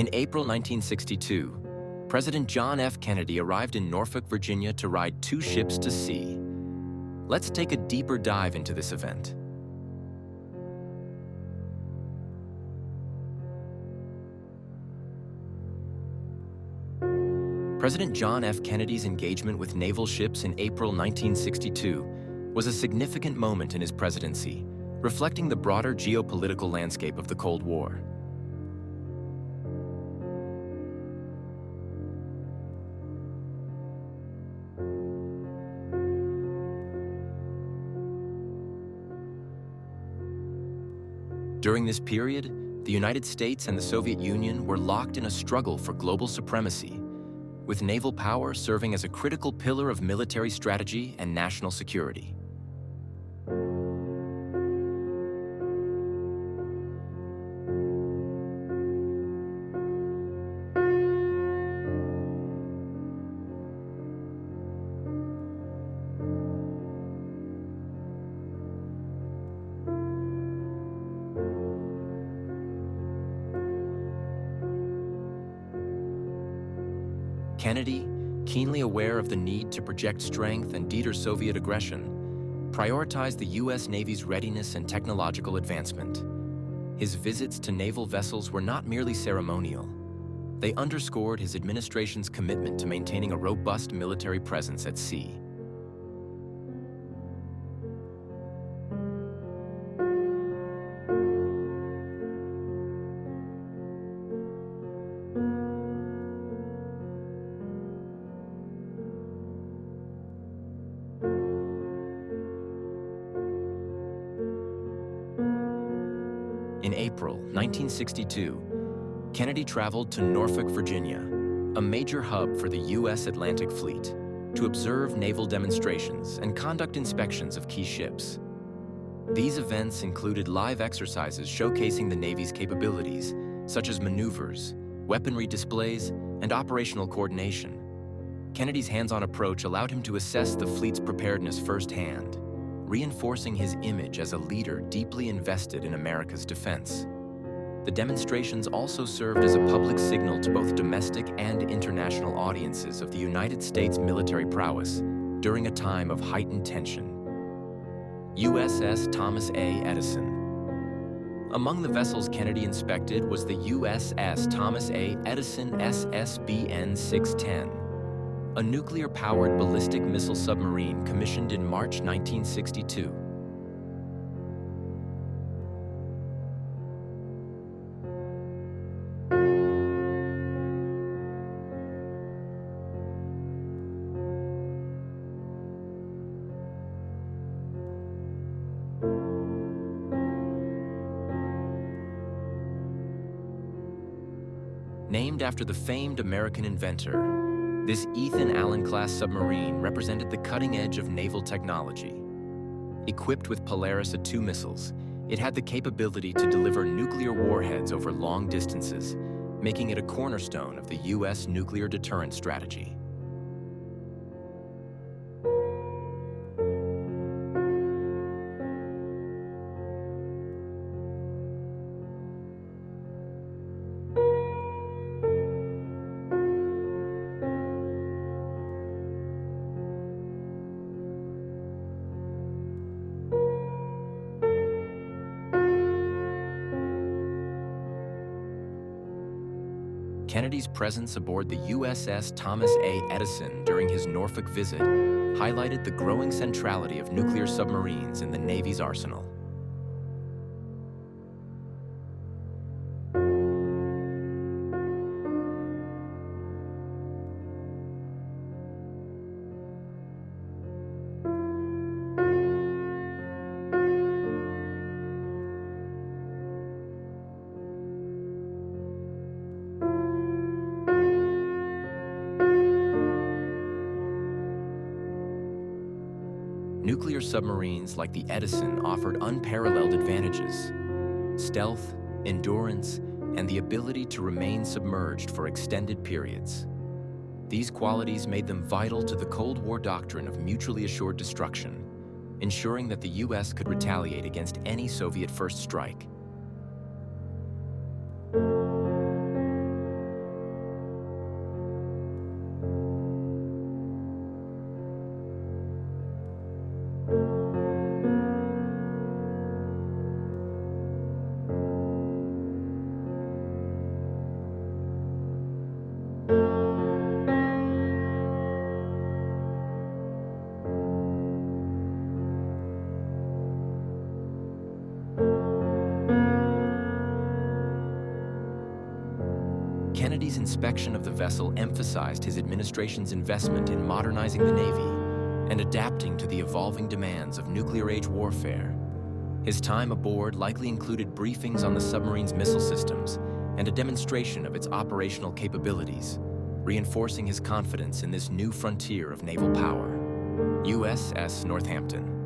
In April 1962, President John F. Kennedy arrived in Norfolk, Virginia to ride 2 ships to sea. Let's take a deeper dive into this event. President John F. Kennedy's engagement with naval ships in April 1962 was a significant moment in his presidency, reflecting the broader geopolitical landscape of the Cold War. During this period, the United States and the Soviet Union were locked in a struggle for global supremacy, with naval power serving as a critical pillar of military strategy and national security. Kennedy, keenly aware of the need to project strength and deter Soviet aggression, prioritized the U.S. Navy's readiness and technological advancement. His visits to naval vessels were not merely ceremonial. They underscored his administration's commitment to maintaining a robust military presence at sea. In April 1962, Kennedy traveled to Norfolk, Virginia, a major hub for the U.S. Atlantic Fleet, to observe naval demonstrations and conduct inspections of key ships. These events included live exercises showcasing the Navy's capabilities, such as maneuvers, weaponry displays, and operational coordination. Kennedy's hands-on approach allowed him to assess the fleet's preparedness firsthand, reinforcing his image as a leader deeply invested in America's defense. The demonstrations also served as a public signal to both domestic and international audiences of the United States military prowess during a time of heightened tension. USS Thomas A. Edison. Among the vessels Kennedy inspected was the USS Thomas A. Edison SSBN 610, a nuclear-powered ballistic missile submarine commissioned in March 1962. Named after the famed American inventor, this Ethan Allen-class submarine represented the cutting edge of naval technology. Equipped with Polaris A-2 missiles, it had the capability to deliver nuclear warheads over long distances, making it a cornerstone of the U.S. nuclear deterrent strategy. Kennedy's presence aboard the USS Thomas A. Edison during his Norfolk visit highlighted the growing centrality of nuclear submarines in the Navy's arsenal. Nuclear submarines like the Edison offered unparalleled advantages: stealth, endurance, and the ability to remain submerged for extended periods. These qualities made them vital to the Cold War doctrine of mutually assured destruction, ensuring that the U.S. could retaliate against any Soviet first strike. Kennedy's inspection of the vessel emphasized his administration's investment in modernizing the Navy and adapting to the evolving demands of nuclear-age warfare. His time aboard likely included briefings on the submarine's missile systems and a demonstration of its operational capabilities, reinforcing his confidence in this new frontier of naval power. USS Northampton.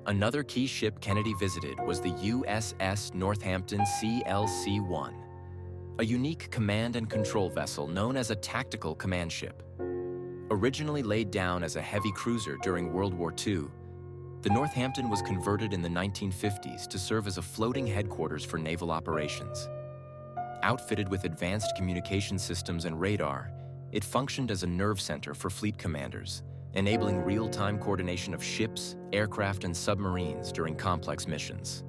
Another key ship Kennedy visited was the USS Northampton CLC-1, a unique command and control vessel known as a tactical command ship. Originally laid down as a heavy cruiser during World War II, the Northampton was converted in the 1950s to serve as a floating headquarters for naval operations. Outfitted with advanced communication systems and radar, it functioned as a nerve center for fleet commanders, enabling real-time coordination of ships, aircraft, and submarines during complex missions.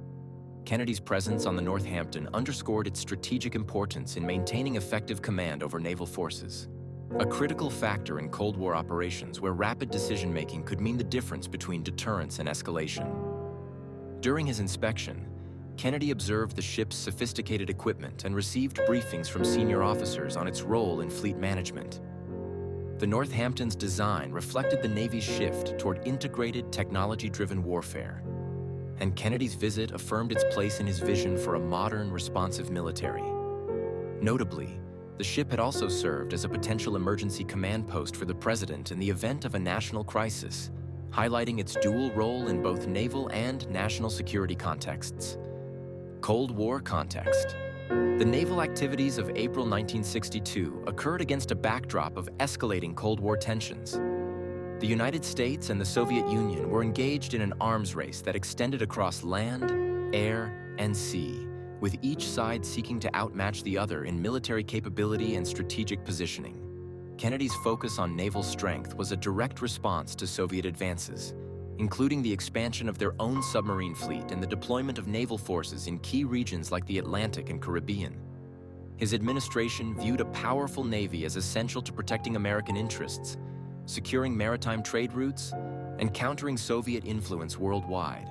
Kennedy's presence on the Northampton underscored its strategic importance in maintaining effective command over naval forces, a critical factor in Cold War operations where rapid decision-making could mean the difference between deterrence and escalation. During his inspection, Kennedy observed the ship's sophisticated equipment and received briefings from senior officers on its role in fleet management. The Northampton's design reflected the Navy's shift toward integrated, technology-driven warfare, and Kennedy's visit affirmed its place in his vision for a modern, responsive military. Notably, the ship had also served as a potential emergency command post for the president in the event of a national crisis, highlighting its dual role in both naval and national security contexts. Cold War context. The naval activities of April 1962 occurred against a backdrop of escalating Cold War tensions. The United States and the Soviet Union were engaged in an arms race that extended across land, air, and sea, with each side seeking to outmatch the other in military capability and strategic positioning. Kennedy's focus on naval strength was a direct response to Soviet advances, including the expansion of their own submarine fleet and the deployment of naval forces in key regions like the Atlantic and Caribbean. His administration viewed a powerful Navy as essential to protecting American interests, securing maritime trade routes, and countering Soviet influence worldwide.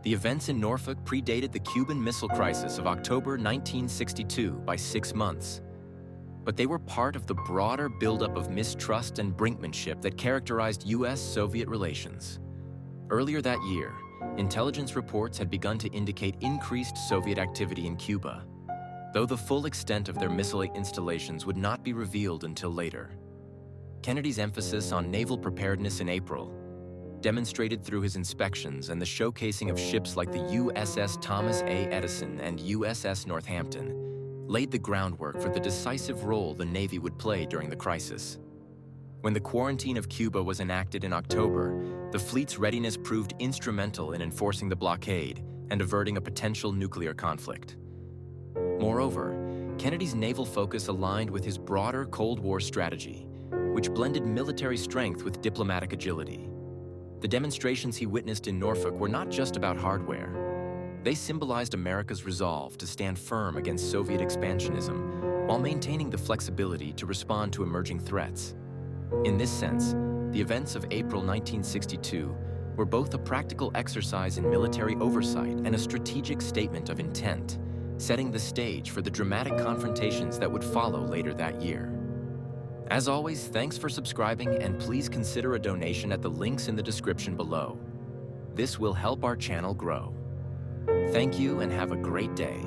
The events in Norfolk predated the Cuban Missile Crisis of October 1962 by 6 months, but they were part of the broader buildup of mistrust and brinkmanship that characterized U.S.-Soviet relations. Earlier that year, intelligence reports had begun to indicate increased Soviet activity in Cuba, though the full extent of their missile installations would not be revealed until later. Kennedy's emphasis on naval preparedness in April, demonstrated through his inspections and the showcasing of ships like the USS Thomas A. Edison and USS Northampton, laid the groundwork for the decisive role the Navy would play during the crisis. When the quarantine of Cuba was enacted in October, the fleet's readiness proved instrumental in enforcing the blockade and averting a potential nuclear conflict. Moreover, Kennedy's naval focus aligned with his broader Cold War strategy, which blended military strength with diplomatic agility. The demonstrations he witnessed in Norfolk were not just about hardware. They symbolized America's resolve to stand firm against Soviet expansionism while maintaining the flexibility to respond to emerging threats. In this sense, the events of April 1962 were both a practical exercise in military oversight and a strategic statement of intent, setting the stage for the dramatic confrontations that would follow later that year. As always, thanks for subscribing, and please consider a donation at the links in the description below. This will help our channel grow. Thank you and have a great day.